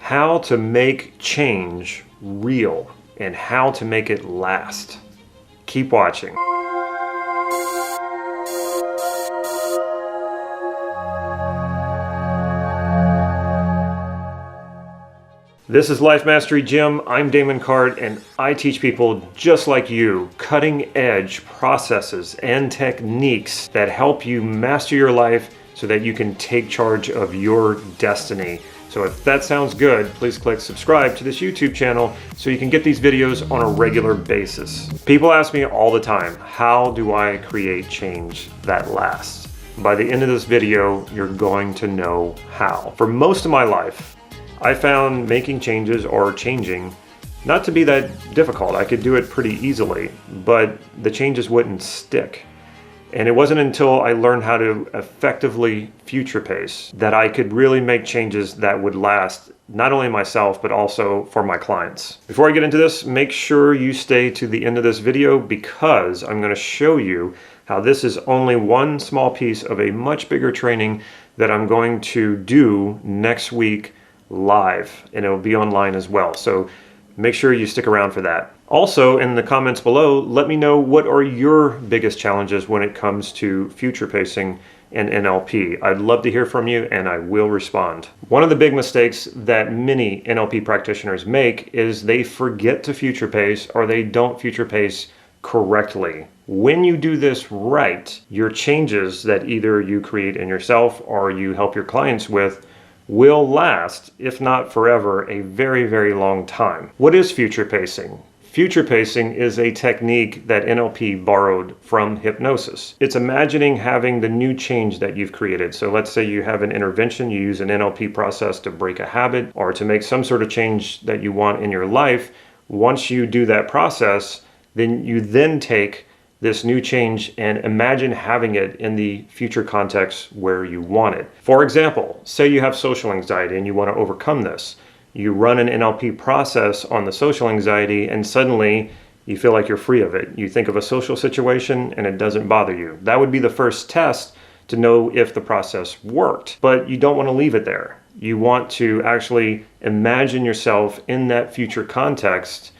how to make change real and how to make it last. Keep watching. This is Life Mastery Gym. I'm Damon, and I teach people just like you cutting-edge processes and techniques that help you master your life so that you can take charge of your destiny. So if that sounds good, please click subscribe to this YouTube channel so you can get these videos on a regular basis. People ask me all the time, how do I create change that lasts? By the end of this video, you're going to know how. For most of my life, I found making changes or changing not to be that difficult. I could do it pretty easily, but the changes wouldn't stick. And it wasn't until I learned how to effectively future pace that I could really make changes that would last, not only myself, but also for my clients. Before I get into this, make sure you stay to the end of this video because I'm going to show you how this is only one small piece of a much bigger training that I'm going to do next week live, and it'll be online as well. So make sure you stick around for that. Also, in the comments below, let me know what are your biggest challenges when it comes to future pacing and NLP. I'd love to hear from you and I will respond. One of the big mistakes that many NLP practitioners make is they forget to future pace or they don't future pace correctly. When you do this right, your changes that either you create in yourself or you help your clients with will last, if not forever, a very, very long time. What is future pacing? Future pacing is a technique that NLP borrowed from hypnosis. It's imagining having the new change that you've created. So let's say you have an intervention, you use an NLP process to break a habit or to make some sort of change that you want in your life. Once you do that process, then you take this new change and imagine having it in the future context where you want it. For example, say you have social anxiety and you want to overcome this. You run an NLP process on the social anxiety and suddenly you feel like you're free of it. You think of a social situation and it doesn't bother you. That would be the first test to know if the process worked, but you don't want to leave it there. You want to actually imagine yourself in that future context,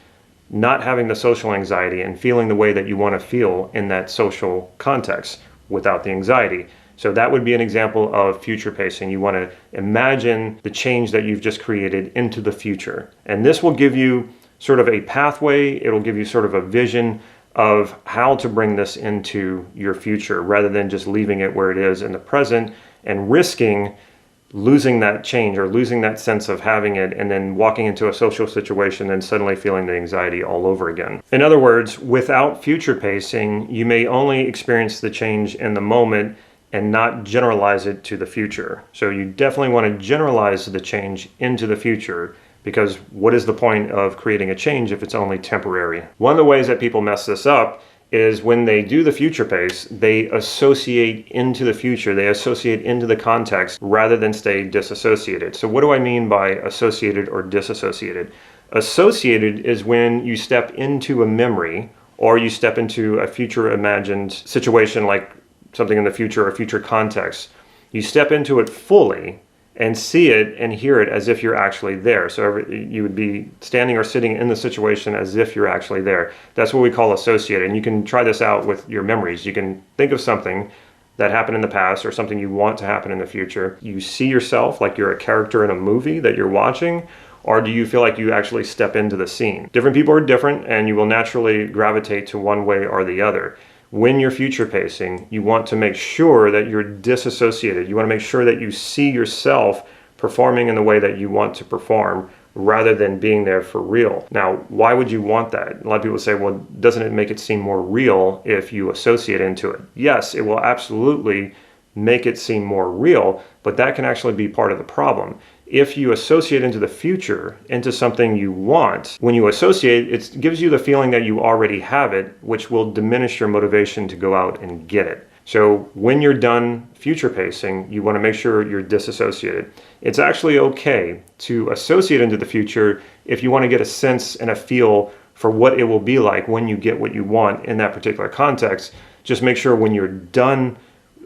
not having the social anxiety and feeling the way that you want to feel in that social context without the anxiety. So that would be an example of future pacing. You want to imagine the change that you've just created into the future. And this will give you sort of a pathway. It'll give you sort of a vision of how to bring this into your future rather than just leaving it where it is in the present and risking losing that change or losing that sense of having it and then walking into a social situation and suddenly feeling the anxiety all over again. In other words, without future pacing, you may only experience the change in the moment and not generalize it to the future. So you definitely want to generalize the change into the future because what is the point of creating a change if it's only temporary? One of the ways that people mess this up is when they do the future pace, they associate into the future, they associate into the context rather than stay disassociated. So what do I mean by associated or disassociated? Associated is when you step into a memory or you step into a future imagined situation like something in the future or future context. You step into it fully and see it and hear it as if you're actually there. So you would be standing or sitting in the situation as if you're actually there. That's what we call associated. And you can try this out with your memories. You can think of something that happened in the past or something you want to happen in the future. You see yourself like you're a character in a movie that you're watching, or do you feel like you actually step into the scene? Different people are different and you will naturally gravitate to one way or the other. When you're future pacing, you want to make sure that you're disassociated. You want to make sure that you see yourself performing in the way that you want to perform rather than being there for real. Now, why would you want that? A lot of people say, well, doesn't it make it seem more real if you associate into it? Yes, it will absolutely make it seem more real, but that can actually be part of the problem. If you associate into the future, into something you want, when you associate, it gives you the feeling that you already have it, which will diminish your motivation to go out and get it. So when you're done future pacing, you want to make sure you're disassociated. It's actually okay to associate into the future if you want to get a sense and a feel for what it will be like when you get what you want in that particular context. Just make sure when you're done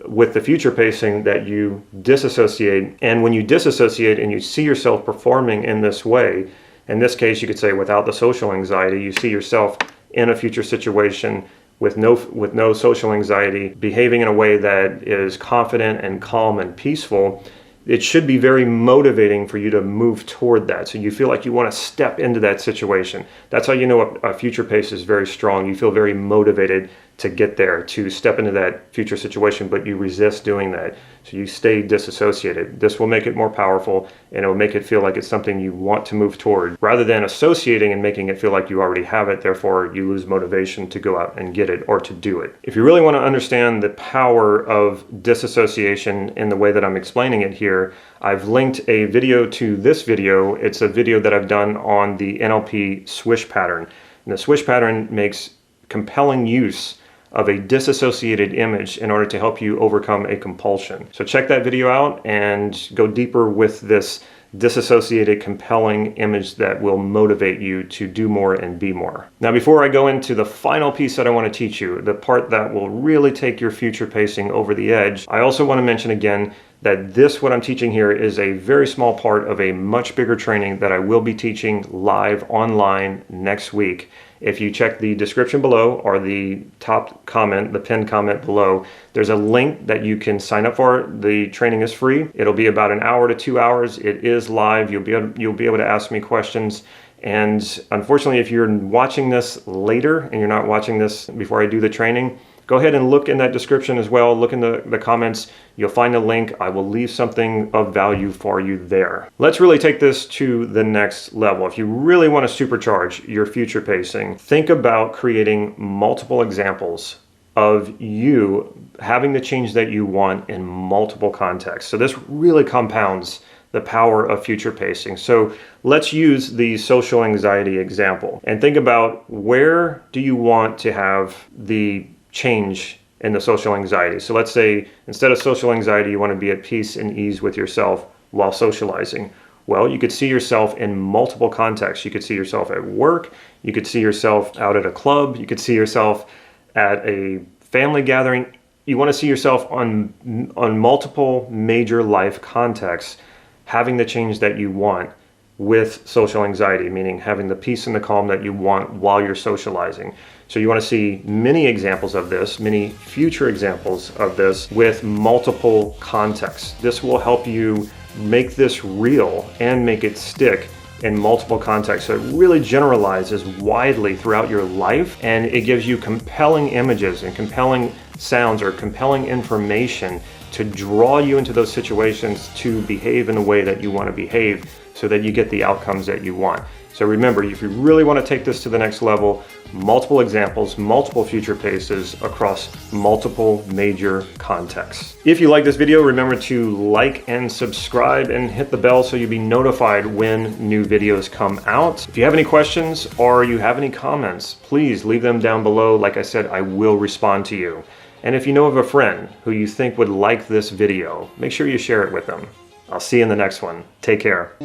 with the future pacing that you disassociate. And when you disassociate and you see yourself performing in this way, in this case, you could say without the social anxiety, you see yourself in a future situation with no social anxiety, behaving in a way that is confident and calm and peaceful. It should be very motivating for you to move toward that. So you feel like you want to step into that situation. That's how you know a future pace is very strong. You feel very motivated to get there, to step into that future situation, but you resist doing that. So you stay disassociated. This will make it more powerful, and it will make it feel like it's something you want to move toward, rather than associating and making it feel like you already have it. Therefore, you lose motivation to go out and get it or to do it. If you really want to understand the power of disassociation in the way that I'm explaining it here, I've linked a video to this video. It's a video that I've done on the NLP swish pattern. And the swish pattern makes compelling use of a disassociated image in order to help you overcome a compulsion. So check that video out and go deeper with this disassociated, compelling image that will motivate you to do more and be more. Now, before I go into the final piece that I want to teach you, the part that will really take your future pacing over the edge, I also want to mention again that what I'm teaching here is a very small part of a much bigger training that I will be teaching live online next week. If you check the description below or the top comment, the pinned comment below, there's a link that you can sign up for. The training is free. It'll be about an hour to 2 hours. It is live. You'll be able to ask me questions. And unfortunately, if you're watching this later and you're not watching this before I do the training, go ahead and look in that description as well. Look in the comments. You'll find a link. I will leave something of value for you there. Let's really take this to the next level. If you really want to supercharge your future pacing, think about creating multiple examples of you having the change that you want in multiple contexts. So this really compounds the power of future pacing. So let's use the social anxiety example and think about, where do you want to have the change in the social anxiety? So let's say instead of social anxiety, you want to be at peace and ease with yourself while socializing. Well, you could see yourself in multiple contexts. You could see yourself at work. You could see yourself out at a club. You could see yourself at a family gathering. You want to see yourself on multiple major life contexts, having the change that you want with social anxiety, meaning having the peace and the calm that you want while you're socializing. So you want to see many examples of this, many future examples of this with multiple contexts. This will help you make this real and make it stick in multiple contexts. So it really generalizes widely throughout your life, and it gives you compelling images and compelling sounds or compelling information to draw you into those situations to behave in a way that you want to behave, so that you get the outcomes that you want. So remember, if you really want to take this to the next level, multiple examples, multiple future paces across multiple major contexts. If you like this video, remember to like and subscribe and hit the bell so you'll be notified when new videos come out. If you have any questions or you have any comments, please leave them down below. Like I said, I will respond to you. And if you know of a friend who you think would like this video, make sure you share it with them. I'll see you in the next one. Take care.